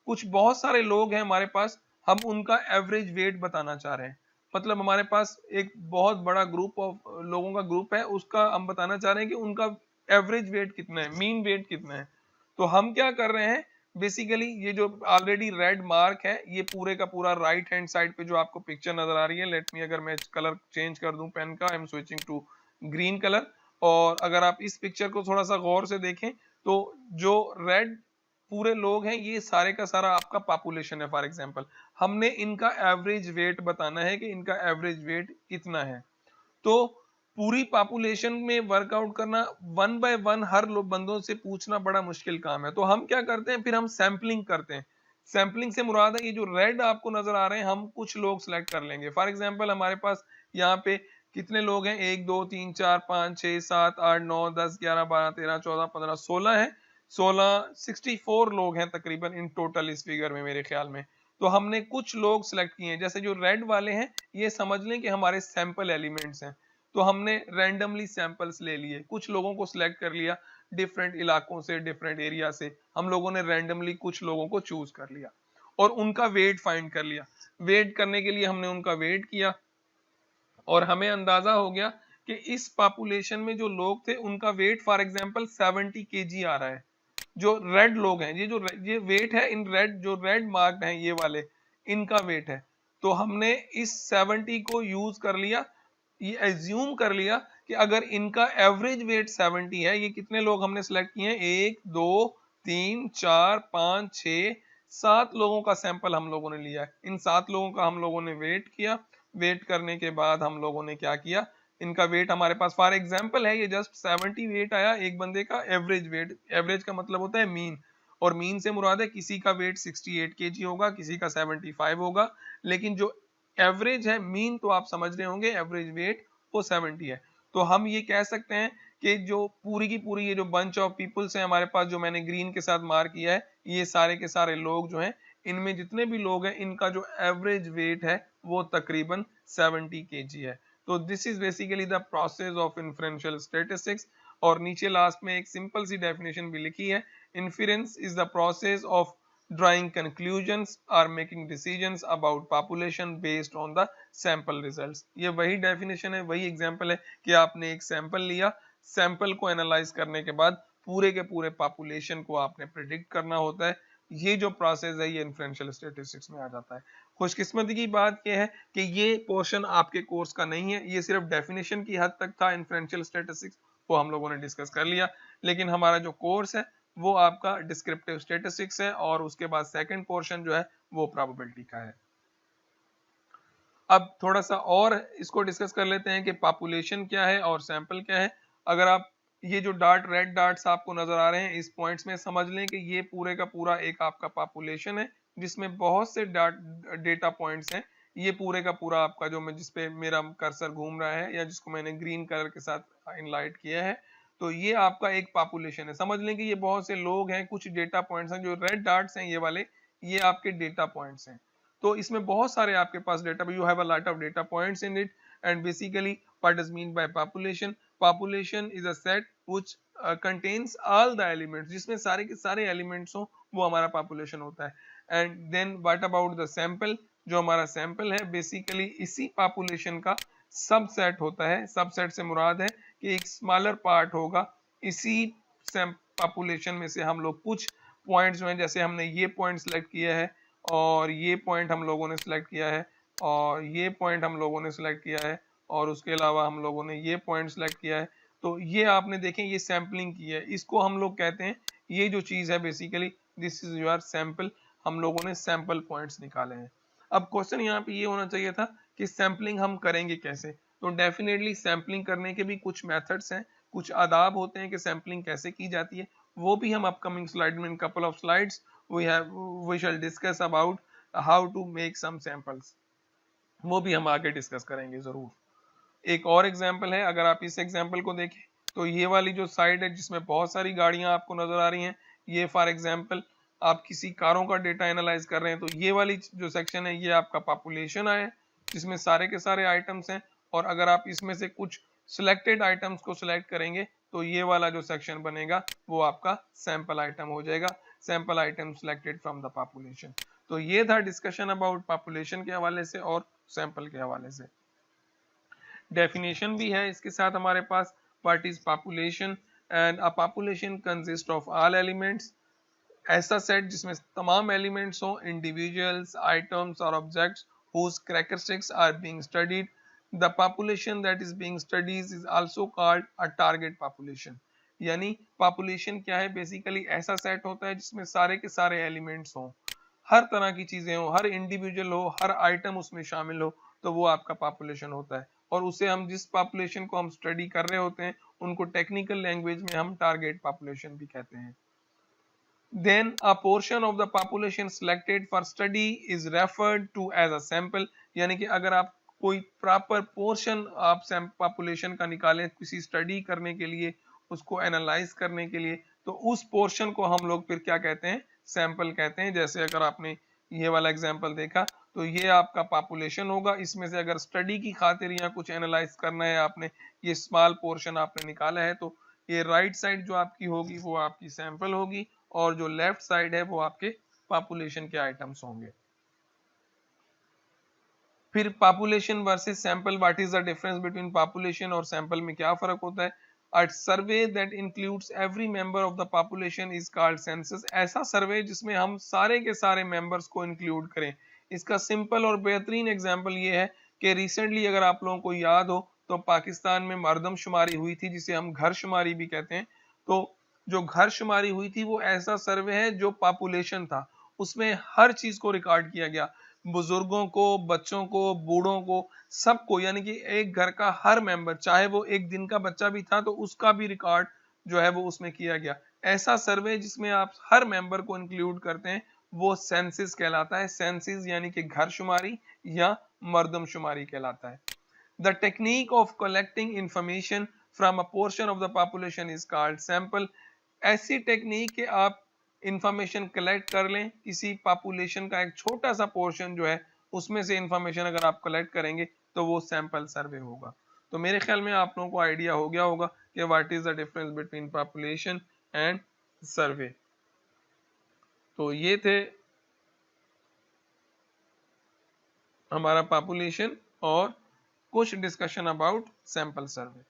कुछ बहुत सारे लोग हैं हमारे पास, हम उनका एवरेज वेट बताना चाह रहे हैं। मतलब हमारे पास एक बहुत बड़ा ग्रुप ऑफ लोगों का ग्रुप है, उसका हम बताना चाह रहे हैं कि उनका एवरेज वेट कितना है, मीन वेट कितना है। तो हम क्या कर रहे हैं, बेसिकली ये जो ऑलरेडी रेड मार्क है, ये पूरे का पूरा राइट हैंड साइड पे जो आपको पिक्चर नजर आ रही है, लेट मी अगर मैं कलर चेंज कर दूं पेन का, I am switching to green colour. और अगर आप इस पिक्चर को थोड़ा सा गौर से देखें तो जो रेड पूरे लोग हैं, ये सारे का सारा आपका पॉपुलेशन है। फॉर एग्जांपल हमने इनका एवरेज वेट बताना है कि इनका एवरेज वेट कितना है। तो पूरी पॉपुलेशन में वर्कआउट करना वन बाय वन हर लोग बंदों से पूछना बड़ा मुश्किल काम है। तो हम क्या करते हैं, फिर हम सैंपलिंग करते हैं। सैंपलिंग से मुराद है ये जो रेड आपको नजर आ रहे हैं, हम कुछ लोग सिलेक्ट कर लेंगे। फॉर एग्जांपल हमारे पास यहाँ पे कितने लोग हैं, 1 2 3 4 5 6 7 8 9 10 11 12 13 14 15 16 है। 16 64 लोग हैं तकरीबन इन टोटल इस फिगर में मेरे ख्याल में। तो हमने कुछ लोग सिलेक्ट किए हैं, जैसे जो रेड वाले हैं ये समझ लें कि हमारे सैंपल एलिमेंट्स हैं। तो हमने रैंडमली सैंपल्स ले लिए, कुछ लोगों को सिलेक्ट कर लिया डिफरेंट इलाकों से, डिफरेंट एरिया से। हम लोगों ने रैंडमली कुछ लोगों को चूज कर लिया और उनका वेट फाइंड कर लिया। वेट करने के लिए हमने उनका वेट किया और हमें अंदाजा हो गया कि इस पॉपुलेशन में जो लोग थे उनका वेट फॉर एग्जांपल 70 केजी आ रहा है। जो रेड लोग हैं, ये वेट है इन रेड, जो रेड मार्क्ड हैं ये वाले, इनका वेट है। तो हमने इस 70 को यूज कर लिया, ये एज्यूम कर लिया कि अगर इनका एवरेज वेट 70 है, ये कितने लोग हमने सेलेक्ट किए हैं, 1 2 3 4 5 6 7 लोगों का सैंपल हम लोगों ने लिया है। इन 7 लोगों का हम लोगों ने वेट किया। वेट करने के बाद हम लोगों ने क्या किया, इनका वेट हमारे पास फॉर एग्जांपल है ये जस्ट 70 वेट आया एक बंदे का एवरेज वेट। एवरेज का मतलब होता है मीन, और मीन से मुराद है किसी का वेट 68 केजी होगा, किसी का 75 होगा, लेकिन जो एवरेज है, मीन तो आप समझ रहे होंगे, एवरेज वेट वो 70 है। तो हम ये कह सकते हैं कि जो पूरी की पूरी ये जो बंच ऑफ पीपल्स है हमारे पास, जो मैंने ग्रीन के साथ मार्क किया है, ये सारे के सारे लोग जो हैं, इनमें जितने भी लोग हैं इनका जो एवरेज वेट है वो तकरीबन 70 केजी है। तो this is basically the process of inferential statistics. और नीचे लास्ट में एक सिंपल सी डेफिनेशन भी लिखी है, inference is the process of drawing conclusions or making decisions about population based on the sample results। ये वही डेफिनेशन है, वही एग्जांपल है कि आपने एक सैंपल लिया, सैंपल को एनालाइज करने के बाद पूरे के पूरे पॉपुलेशन को आपने प्रिडिक्ट करना होता है। ये जो प्रोसेस है ये इन्फ्रेंशियल स्टैटिस्टिक्स में आ जाता है। खुशकिस्मती की बात यह है कि ये पोर्शन आपके कोर्स का नहीं है, ये सिर्फ डेफिनेशन की हद तक था इन्फ्रेंशियल स्टैटिस्टिक्स, वो हम लोगों ने डिस्कस कर लिया। लेकिन हमारा जो कोर्स है वो आपका डिस्क्रिप्टिव स्टैटिस्टिक्स है और उसके बाद सेकंड पोर्शन जो है वो प्रोबेबिलिटी का है। अब थोड़ा सा और इसको डिस्कस कर लेते हैं कि पॉपुलेशन क्या है और सैंपल क्या है। अगर आप ये जो डार्ट रेड डार्ट्स आपको नजर आ रहे हैं इस पॉइंट्स में समझ लें कि ये पूरे का पूरा एक आपका पॉपुलेशन है जिसमें बहुत से डेटा पॉइंट्स हैं। ये पूरे का पूरा आपका जो मैं जिसपे मेरा कर्सर घूम रहा है या जिसको मैंने ग्रीन कलर के साथ इनलाइट किया है, तो ये आपका एक पॉपुलेशन है। समझ लें कि ये बहुत से लोग हैं, कुछ डेटा पॉइंट्स हैं। जो रेड डार्ट्स हैं ये वाले, ये आपके डेटा पॉइंट्स हैं। तो इसमें बहुत सारे आपके पास data, you have a lot of data points in it. And basically what does mean by population, population is a set which contains all the elements, जिसमें सारे के सारे एलिमेंट्स हो वो हमारा पॉपुलेशन होता है। And then what about the sample, जो हमारा सैंपल है बेसिकली इसी पॉपुलेशन का सबसेट होता है। सबसेट से मुराद है कि एक स्मॉलर पार्ट होगा इसी पॉपुलेशन में से हम लोग कुछ पॉइंट्स जो हैं, जैसे हमने ये पॉइंट सेलेक्ट किया है और ये पॉइंट हम लोगों ने सिलेक्ट किया है और ये पॉइंट हम लोगों ने सिलेक्ट किया है और उसके अलावा हम लोगों ने ये पॉइंट सिलेक्ट किया है। तो ये आपने देखें ये सैम्पलिंग की है, इसको हम लोग कहते हैं, ये जो चीज है basically this is your sample. हम लोगों ने सैंपल पॉइंट्स निकाले हैं। अब क्वेश्चन यहाँ पे ये होना चाहिए था कि सैंपलिंग हम करेंगे कैसे। तो डेफिनेटली सैंपलिंग करने के भी कुछ मेथड्स हैं, कुछ आदाब होते हैं कि सैंपलिंग कैसे की जाती है। वो भी हम अपकमिंग स्लाइड में, in couple of slides we shall discuss about how to make some samples, वो भी हम आगे डिस्कस करेंगे जरूर। एक और एग्जांपल है, अगर आप इस एग्जांपल को देखें तो ये वाली जो साइड है जिसमें बहुत सारी गाड़ियां आपको नजर आ रही हैं, ये फॉर एग्जांपल आप किसी कारों का डेटा एनालाइज कर रहे हैं, तो ये वाली जो सेक्शन है ये आपका पॉपुलेशन है जिसमें सारे के सारे आइटम्स हैं। और अगर आप इसमें से कुछ सिलेक्टेड आइटम्स को सिलेक्ट करेंगे तो ये वाला जो सेक्शन बनेगा वो आपका सैंपल आइटम हो जाएगा। Sample item selected from the population. तो ये था डिस्कशन अबाउट पॉपुलेशन के हवाले से और सैंपल के हवाले से। डेफिनेशन भी है इसके साथ हमारे पास, what is population, and a population consist of all elements, ऐसा सेट जिसमें तमाम एलिमेंट्स हों, इंडिविजुअल्स, आइटम्स और objects whose characteristics are being studied. The population that is being studied is also called a target population. यानी population क्या है, basically ऐसा set होता है जिसमें सारे के सारे एलिमेंट्स हों, हर तरह की चीजें हो, हर इंडिविजुअल हो, हर आइटम उसमें शामिल हो, तो वो आपका पॉपुलेशन होता है। और उसे हम जिस पॉपुलेशन को हम स्टडी कर रहे होते हैं उनको टेक्निकल लैंग्वेज में हम टारगेट पॉपुलेशन भी कहते हैं। Then a portion of the population selected for study is referred to as a sample। यानी कि अगर आप कोई प्रॉपर पोर्शन आप पॉपुलेशन का निकालें किसी स्टडी करने के लिए, उसको एनालाइज करने के लिए, तो उस पोर्शन को हम लोग फिर क्या कहते हैं, सैंपल कहते हैं। जैसे अगर आपने ये वाला एग्जांपल देखा तो ये आपका पॉपुलेशन होगा, इसमें से अगर स्टडी की खातिर या कुछ एनालाइज करना है आपने, ये स्मॉल पोर्शन आपने निकाला है, तो ये राइट साइड जो आपकी होगी वो आपकी सैंपल होगी और जो लेफ्ट साइड है वो आपके पॉपुलेशन के आइटम्स होंगे। फिर population versus sample, what is the difference between population और सैंपल में क्या फर्क होता है। A survey that includes every member of the population is called census. ऐसा सर्वे जिसमें हम सारे के सारे मेंबर्स को इंक्लूड करें। इसका सिंपल और बेहतरीन एग्जांपल ये है कि रिसेंटली अगर आप लोगों को याद हो तो पाकिस्तान में मरदमशुमारी हुई थी जिसे हम घर शुमारी भी कहते हैं। तो जो घर शुमारी हुई थी वो ऐसा सर्वे है जो पॉपुलेशन था, उसमें हर चीज को रिकॉर्ड किया गया, बुजुर्गों को, बच्चों को, बूढ़ों को, सबको, यानी कि एक घर का हर मेंबर, चाहे वो एक दिन का बच्चा भी था तो उसका भी रिकॉर्ड जो है वो उसमें किया गया। ऐसा सर्वे जिसमें आप हर मेंबर को इंक्लूड करते हैं वो सेंसिस कहलाता है। सेंसिस यानी कि घर शुमारी या मर्दमशुमारी कहलाता है। The technique of collecting information from a portion of the population is called sample. ऐसी टेक्निक कि आप इंफॉर्मेशन कलेक्ट कर लें, किसी पॉपुलेशन का एक छोटा सा पोर्शन जो है उसमें से इंफॉर्मेशन अगर आप कलेक्ट करेंगे तो वो सैंपल सर्वे होगा। तो मेरे ख्याल में आप लोगों को आइडिया हो गया होगा कि what is the difference between population and सर्वे। तो ये थे हमारा पॉपुलेशन और कुछ डिस्कशन अबाउट सैंपल सर्वे।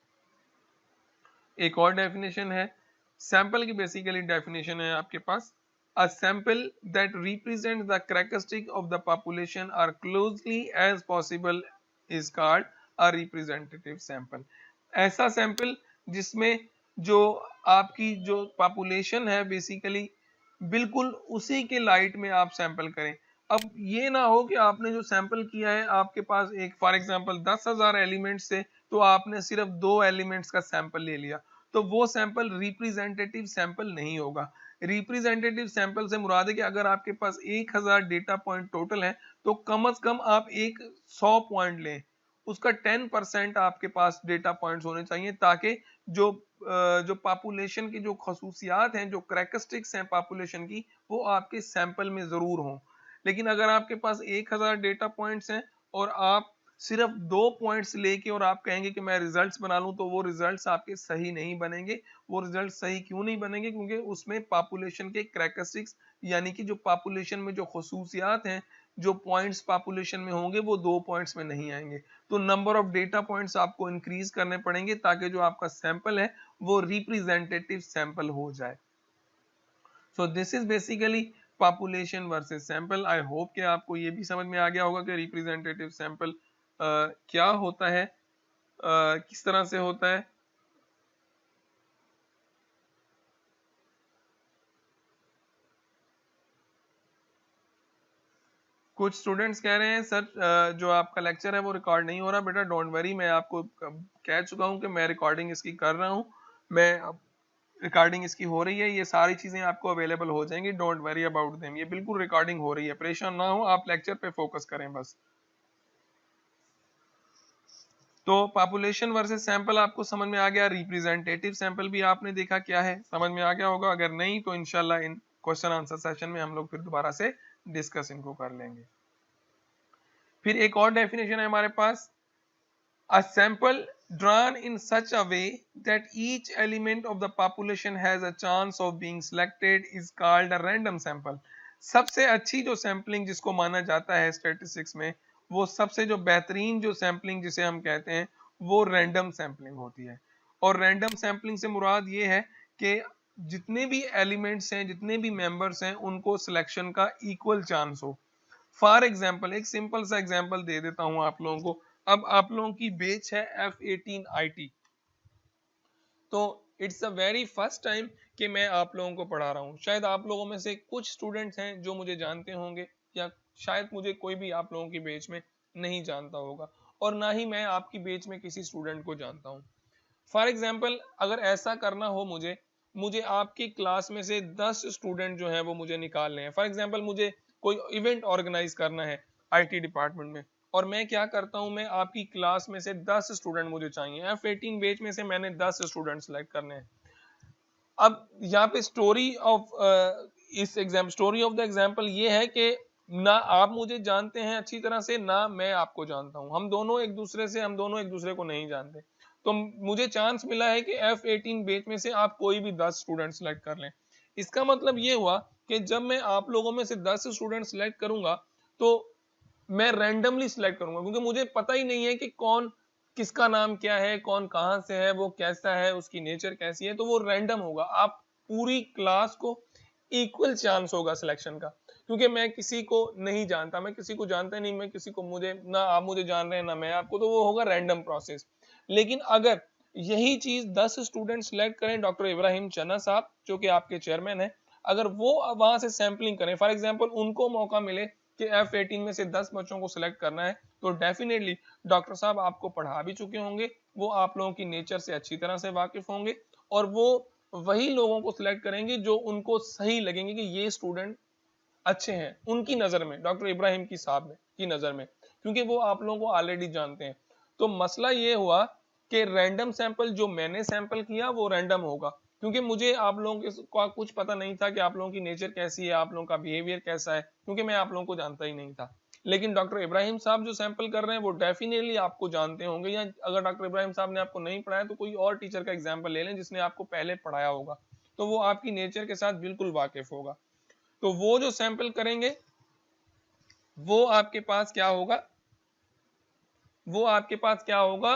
एक और डेफिनेशन है सैंपल की, बेसिकली डेफिनेशन है आपके पास, a sample that represents the characteristic of the population are closely as possible is called a representative sample। ऐसा सैंपल जिसमें जो आपकी जो पॉपुलेशन है बेसिकली बिल्कुल उसी के लाइट में आप सैंपल करें। अब ये ना हो कि आपने जो सैंपल किया है आपके पास एक फॉर एग्जांपल 10,000 एलिमेंट्स थे तो आपने सिर्फ 2 एलिमेंट्स का सैंपल ले लिया, तो वो सैंपल रिप्रेजेंटेटिव सैंपल नहीं होगा। रिप्रेजेंटेटिव सैंपल से मुराद है कि अगर आपके पास 1000 डेटा पॉइंट टोटल है तो कम से कम आप एक 100 पॉइंट लें, उसका 10% आपके पास डेटा पॉइंट्स होने चाहिए ताकि जो जो पॉपुलेशन की जो खसूसियात हैं, जो करैक्टरिस्टिक्स हैं पॉपुलेशन की, वो आपके सैंपल में जरूर हों। लेकिन अगर आपके पास 1000 डेटा पॉइंट्स हैं और आप सिर्फ 2 पॉइंट्स लेके और आप कहेंगे कि मैं रिजल्ट्स बना लूं, तो वो रिजल्ट्स आपके सही नहीं बनेंगे। वो रिजल्ट सही क्यों नहीं बनेंगे, क्योंकि उसमें पॉपुलेशन के करैक्टरिस्टिक्स यानी कि जो पॉपुलेशन में जो खसूसियात हैं, जो पॉइंट्स पॉपुलेशन में होंगे वो 2 पॉइंट्स में नहीं आएंगे। तो नंबर ऑफ डेटा पॉइंट्स आपको इंक्रीज करने पड़ेंगे ताकि जो आपका सैंपल है वो रिप्रेजेंटेटिव सैंपल हो जाए। So this is basically population versus sample. I hope कि आपको ये भी समझ में आ गया होगा कि रिप्रेजेंटेटिव सैंपल क्या होता है, किस तरह से होता है। कुछ स्टूडेंट्स कह रहे हैं सर जो आपका लेक्चर है वो रिकॉर्ड नहीं हो रहा। बेटा डोंट वरी, मैं आपको कह चुका हूं कि मैं रिकॉर्डिंग इसकी कर रहा हूं, मैं रिकॉर्डिंग इसकी हो रही है, ये सारी चीजें आपको अवेलेबल हो जाएंगी, डोंट वरी अबाउट देम। ये बिल्कुल रिकॉर्डिंग हो रही है, परेशान ना हो, आप लेक्चर पे फोकस करें बस। तो पॉपुलेशन वर्सेस सैंपल आपको समझ में आ गया। रिप्रेजेंटेटिव सैंपल भी आपने देखा क्या है, समझ में आ गया होगा। अगर नहीं तो इंशाल्लाह इन क्वेश्चन आंसर सेशन में हम लोग फिर दोबारा से डिस्कस इनको कर लेंगे। फिर एक और डेफिनेशन है हमारे पास, a sample drawn in such a way that each element of the population has a chance of being selected is called a random sample. सबसे अच्छी जो सैम्पलिंग जिसको माना जाता है स्टैटिस्टिक्स में, वो सबसे जो बेहतरीन जो सैम्पलिंग जिसे हम कहते हैं वो रैंडम सैम्पलिंग होती है। और रैंडम सैम्पलिंग से मुराद ये है कि जितने भी एलिमेंट्स हैं, जितने भी मेंबर्स हैं, उनको सिलेक्शन का इक्वल चांस हो। फॉर एग्जाम्पल एक सिंपल सा एग्जाम्पल दे देता हूं आप लोगों को। अब आप लोगों की बेच है F18IT, तो it's a very first time कि मैं आप लोगों को पढ़ा रहा हूँ। शायद आप लोगों में से कुछ स्टूडेंट्स हैं जो मुझे जानते होंगे, या शायद मुझे कोई भी आप लोगों की बेच में नहीं जानता होगा, और ना ही मैं आपकी बेच में किसी स्टूडेंट को जानता हूँ। फॉर एग्जाम्पल अगर ऐसा करना हो मुझे मुझे आपकी क्लास में से 10 स्टूडेंट जो है वो मुझे निकालने हैं। फॉर एग्जाम्पल मुझे कोई इवेंट ऑर्गेनाइज करना है आईटी डिपार्टमेंट में, और मैं क्या करता हूं, मैं आपकी क्लास में से 10 स्टूडेंट मुझे चाहिए। F18 बैच में से मैंने 10 स्टूडेंट सेलेक्ट करने हैं। अब यहाँ पे story of story of the example ये है कि ना आप मुझे जानते हैं अच्छी तरह से, ना मैं आपको जानता हूं। हम दोनों एक दूसरे को नहीं जानते। तो मुझे चांस मिला है कि F18 बैच में से आप कोई भी 10 स्टूडेंट सेलेक्ट कर लें। इसका मतलब ये हुआ कि जब मैं आप लोगों में से 10 स्टूडेंट सेलेक्ट करूंगा तो मैं रैंडमली सिलेक्ट करूंगा, क्योंकि मुझे पता ही नहीं है कि कौन किसका नाम क्या है, कौन कहां से है, वो कैसा है, उसकी नेचर कैसी है, तो वो रैंडम होगा। आप पूरी क्लास को इक्वल चांस होगा सिलेक्शन का, क्योंकि मैं किसी को नहीं जानता, मैं किसी को जानता नहीं, मैं किसी को मुझे ना आप मुझे जान रहे हैं ना मैं आपको, तो वो होगा रैंडम प्रोसेस। लेकिन अगर यही चीज 10 स्टूडेंट सिलेक्ट करें, डॉक्टर इब्राहिम चन्ना साहब जो कि आपके चेयरमैन है, अगर वो वहां से सैंपलिंग करें, फॉर एग्जाम्पल उनको मौका मिले कि F18 में से 10 बच्चों को सिलेक्ट करना है, तो डेफिनेटली डॉक्टर साहब आपको पढ़ा भी चुके होंगे, वो आप लोगों की नेचर से अच्छी तरह से वाकिफ होंगे, और वो वही लोगों को सिलेक्ट करेंगे जो उनको सही लगेंगे कि ये स्टूडेंट अच्छे हैं उनकी नजर में, डॉक्टर इब्राहिम की साहब में की नजर में, क्योंकि वो आप लोगों को ऑलरेडी जानते हैं। तो मसला ये हुआ कि रैंडम सैंपल जो मैंने सैंपल किया वो रैंडम होगा, क्योंकि मुझे आप लोगों का कुछ पता नहीं था कि आप लोगों की नेचर कैसी है, आप लोगों का बिहेवियर कैसा है, क्योंकि मैं आप लोगों को जानता ही नहीं था। लेकिन डॉक्टर इब्राहिम साहब जो सैंपल कर रहे हैं वो डेफिनेटली आपको जानते होंगे, या अगर डॉक्टर इब्राहिम साहब ने आपको नहीं पढ़ाया तो कोई और टीचर का एग्जाम्पल ले लें जिसने आपको पहले पढ़ाया होगा, तो वो आपकी नेचर के साथ बिल्कुल वाकिफ होगा। तो वो जो सैंपल करेंगे वो आपके पास क्या होगा, वो आपके पास क्या होगा,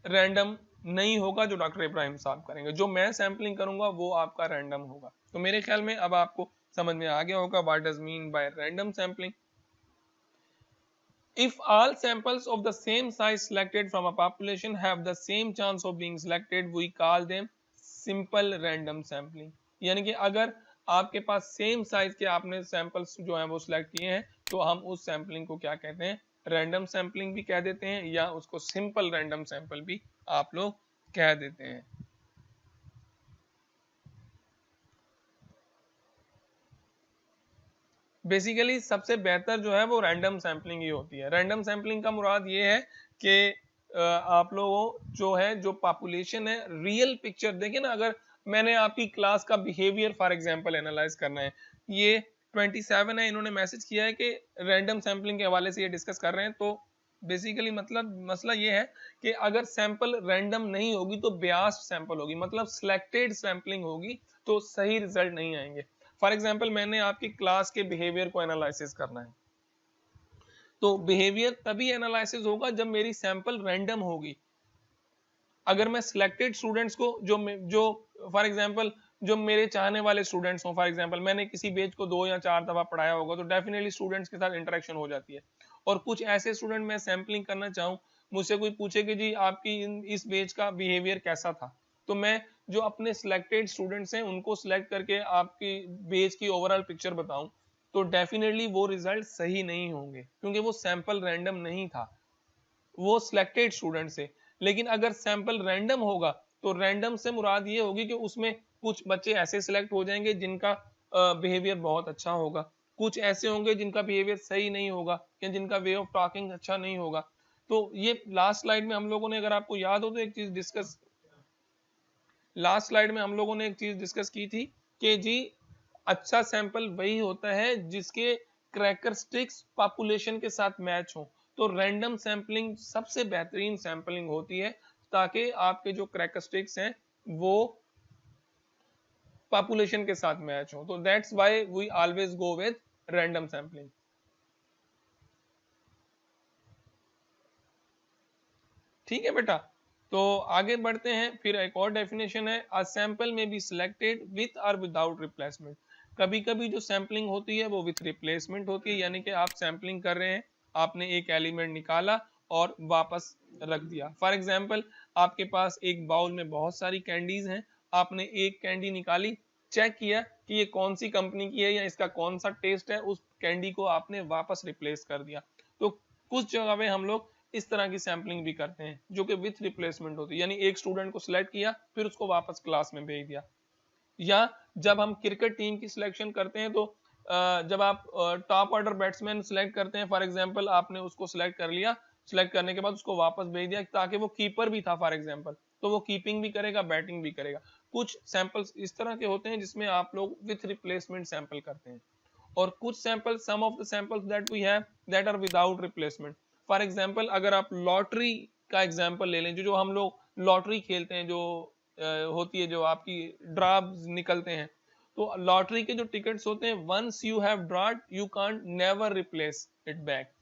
रैंडम नहीं होगा जो डॉक्टर इब्राहिम साहब करेंगे। जो मैं सैंपलिंग करूंगा वो आपका रैंडम होगा। तो मेरे ख्याल में अब आपको समझ में आ गया होगा what does mean bye random sampling. If all samples of the same size selected from a population have the same chance of being selected, we call them simple random sampling। यानी कि अगर आपके पास सेम साइज के आपने samples जो हैं वो select किए हैं, तो हम उस सैंपलिंग को क्या कहते हैं, रैंडम सैंपलिंग भी कह देते हैं, या उसको सिंपल रैंडम सैंपल भी आप लोग कह देते हैं। बेसिकली सबसे बेहतर जो है वो रैंडम सैंपलिंग ही होती है। रैंडम सैंपलिंग का मुराद ये है कि आप लोगों जो है जो पॉपुलेशन है रियल पिक्चर देखिए ना। अगर मैंने आपकी क्लास का बिहेवियर फॉर एग्जांपल एनालाइज करना है, ये 27 है, इन्होंने मैसेज किया है कि रैंडम सैंपलिंग के हवाले से ये डिस्कस कर रहे हैं। तो बेसिकली मतलब मसला ये है कि अगर सैंपल रैंडम नहीं होगी तो ब्यास सैंपल होगी, मतलब सिलेक्टेड सैंपलिंग होगी, तो सही रिजल्ट नहीं आएंगे। फॉर एग्जाम्पल मैंने आपकी क्लास के बिहेवियर को एनालिसिस करना है, तो बिहेवियर तभी एनालिसिस होगा जब मेरी सैंपल रैंडम होगी। अगर मैं सिलेक्टेड स्टूडेंट्स को जो फॉर एग्जांपल जो मेरे चाहने वाले स्टूडेंट्स हों, फॉर एग्जांपल मैंने किसी बैच को 2 या 4 दफा पढ़ाया होगा, तो डेफिनेटली स्टूडेंट्स के साथ इंटरेक्शन हो जाती है। और कुछ ऐसे स्टूडेंट मैं सैम्पलिंग करना चाहूँ, मुझसे कोई पूछे कि जी आपकी इस बैच का बिहेवियर कैसा था, तो मैं जो अपने सिलेक्टेड स्टूडेंट्स हैं उनको सिलेक्ट करके आपकी बैच की ओवरऑल पिक्चर बताऊं, तो डेफिनेटली वो रिजल्ट सही नहीं होंगे, क्योंकि वो सैंपल रैंडम नहीं था, वो सिलेक्टेड स्टूडेंट से। लेकिन अगर सैंपल रैंडम होगा तो रैंडम से मुराद ये होगी कि उसमें कुछ बच्चे ऐसे सिलेक्ट हो जाएंगे जिनका बिहेवियर बहुत अच्छा होगा, कुछ ऐसे होंगे जिनका बिहेवियर सही नहीं होगा या जिनका वे ऑफ टॉकिंग अच्छा नहीं होगा। तो ये लास्ट स्लाइड में हम लोगों ने, अगर आपको याद हो तो एक चीज डिस्कस, लास्ट स्लाइड में हम लोगों ने एक चीज डिस्कस की थी कि जी अच्छा सैंपल वही होता है जिसके क्रैकरस्टिक्स पॉपुलेशन के साथ मैच हो। तो रैंडम सैंपलिंग सबसे बेहतरीन सैंपलिंग होती है ताकि आपके जो करैक्टरिस्टिक्स हैं वो पॉपुलेशन के साथ मैच हो। तो that's why we always go with random sampling. ठीक है बेटा, तो आगे बढ़ते हैं। फिर एक और डेफिनेशन है, अ सैंपल में बी सिलेक्टेड विथ और विदाउट रिप्लेसमेंट। कभी कभी जो सैम्पलिंग होती है वो विथ रिप्लेसमेंट होती है, यानी कि आप सैम्पलिंग कर रहे हैं, आपने एक एलिमेंट निकाला और वापस रख दिया। फॉर एग्जाम्पल, आपके पास एक बाउल में बहुत सारी कैंडीज हैं, आपने एक कैंडी निकाली, चेक किया कि ये कौन सी कंपनी की है या इसका कौन सा टेस्ट है, उस कैंडी को आपने वापस रिप्लेस कर दिया। तो कुछ जगह पे हम लोग इस तरह की सैम्पलिंग भी करते हैं जो कि विथ रिप्लेसमेंट होती है, यानी एक स्टूडेंट को सिलेक्ट किया फिर उसको वापस क्लास में भेज दिया। या जब हम क्रिकेट टीम की सिलेक्शन करते हैं तो जब आप टॉप ऑर्डर बैट्समैन सिलेक्ट करते हैं, फॉर एग्जांपल आपने उसको सिलेक्ट कर लिया, सिलेक्ट करने के बाद उसको वापस भेज दिया ताकि वो कीपर भी था फॉर एग्जांपल, तो वो कीपिंग भी करेगा, बैटिंग भी करेगा। कुछ सैंपल्स इस तरह के होते हैं जिसमें आप लोग विथ रिप्लेसमेंट सैंपल करते हैं, और कुछ sample, some of the samples that we have that are without replacement. For example अगर आप लॉटरी का एग्जांपल ले लें, जो हम लोग लॉटरी खेलते हैं, जो होती है, जो आपकी ड्रा निकलते हैं, तो लॉटरी के जो टिकट्स होते हैं, once you have drawed you can't never replace it back.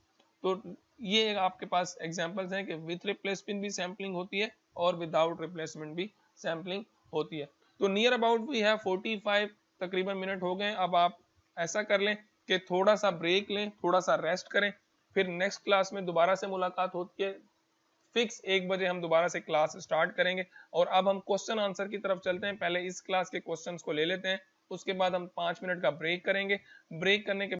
तो ये आपके पास एग्जांपल्स हैं कि विथ रिप्लेसमेंट भी सैम्पलिंग होती है और विदाउट रिप्लेसमेंट भी सैम्पलिंग होती है। तो नियर अबाउट वी हैव 45 तकरीबन मिनट हो गए। अब आप ऐसा कर लें कि थोड़ा सा ब्रेक लें, थोड़ा सा रेस्ट करें, फिर नेक्स्ट क्लास में दोबारा से मुलाकात होती है। फिक्स 1 बजे हम दोबारा से क्लास स्टार्ट करेंगे। और अब हम क्वेश्चन आंसर की तरफ चलते हैं। पहले इस क्लास के क्वेश्चंस को ले लेते हैं, उसके बाद हम 5 मिनट का ब्रेक करेंगे। ब्रेक करने के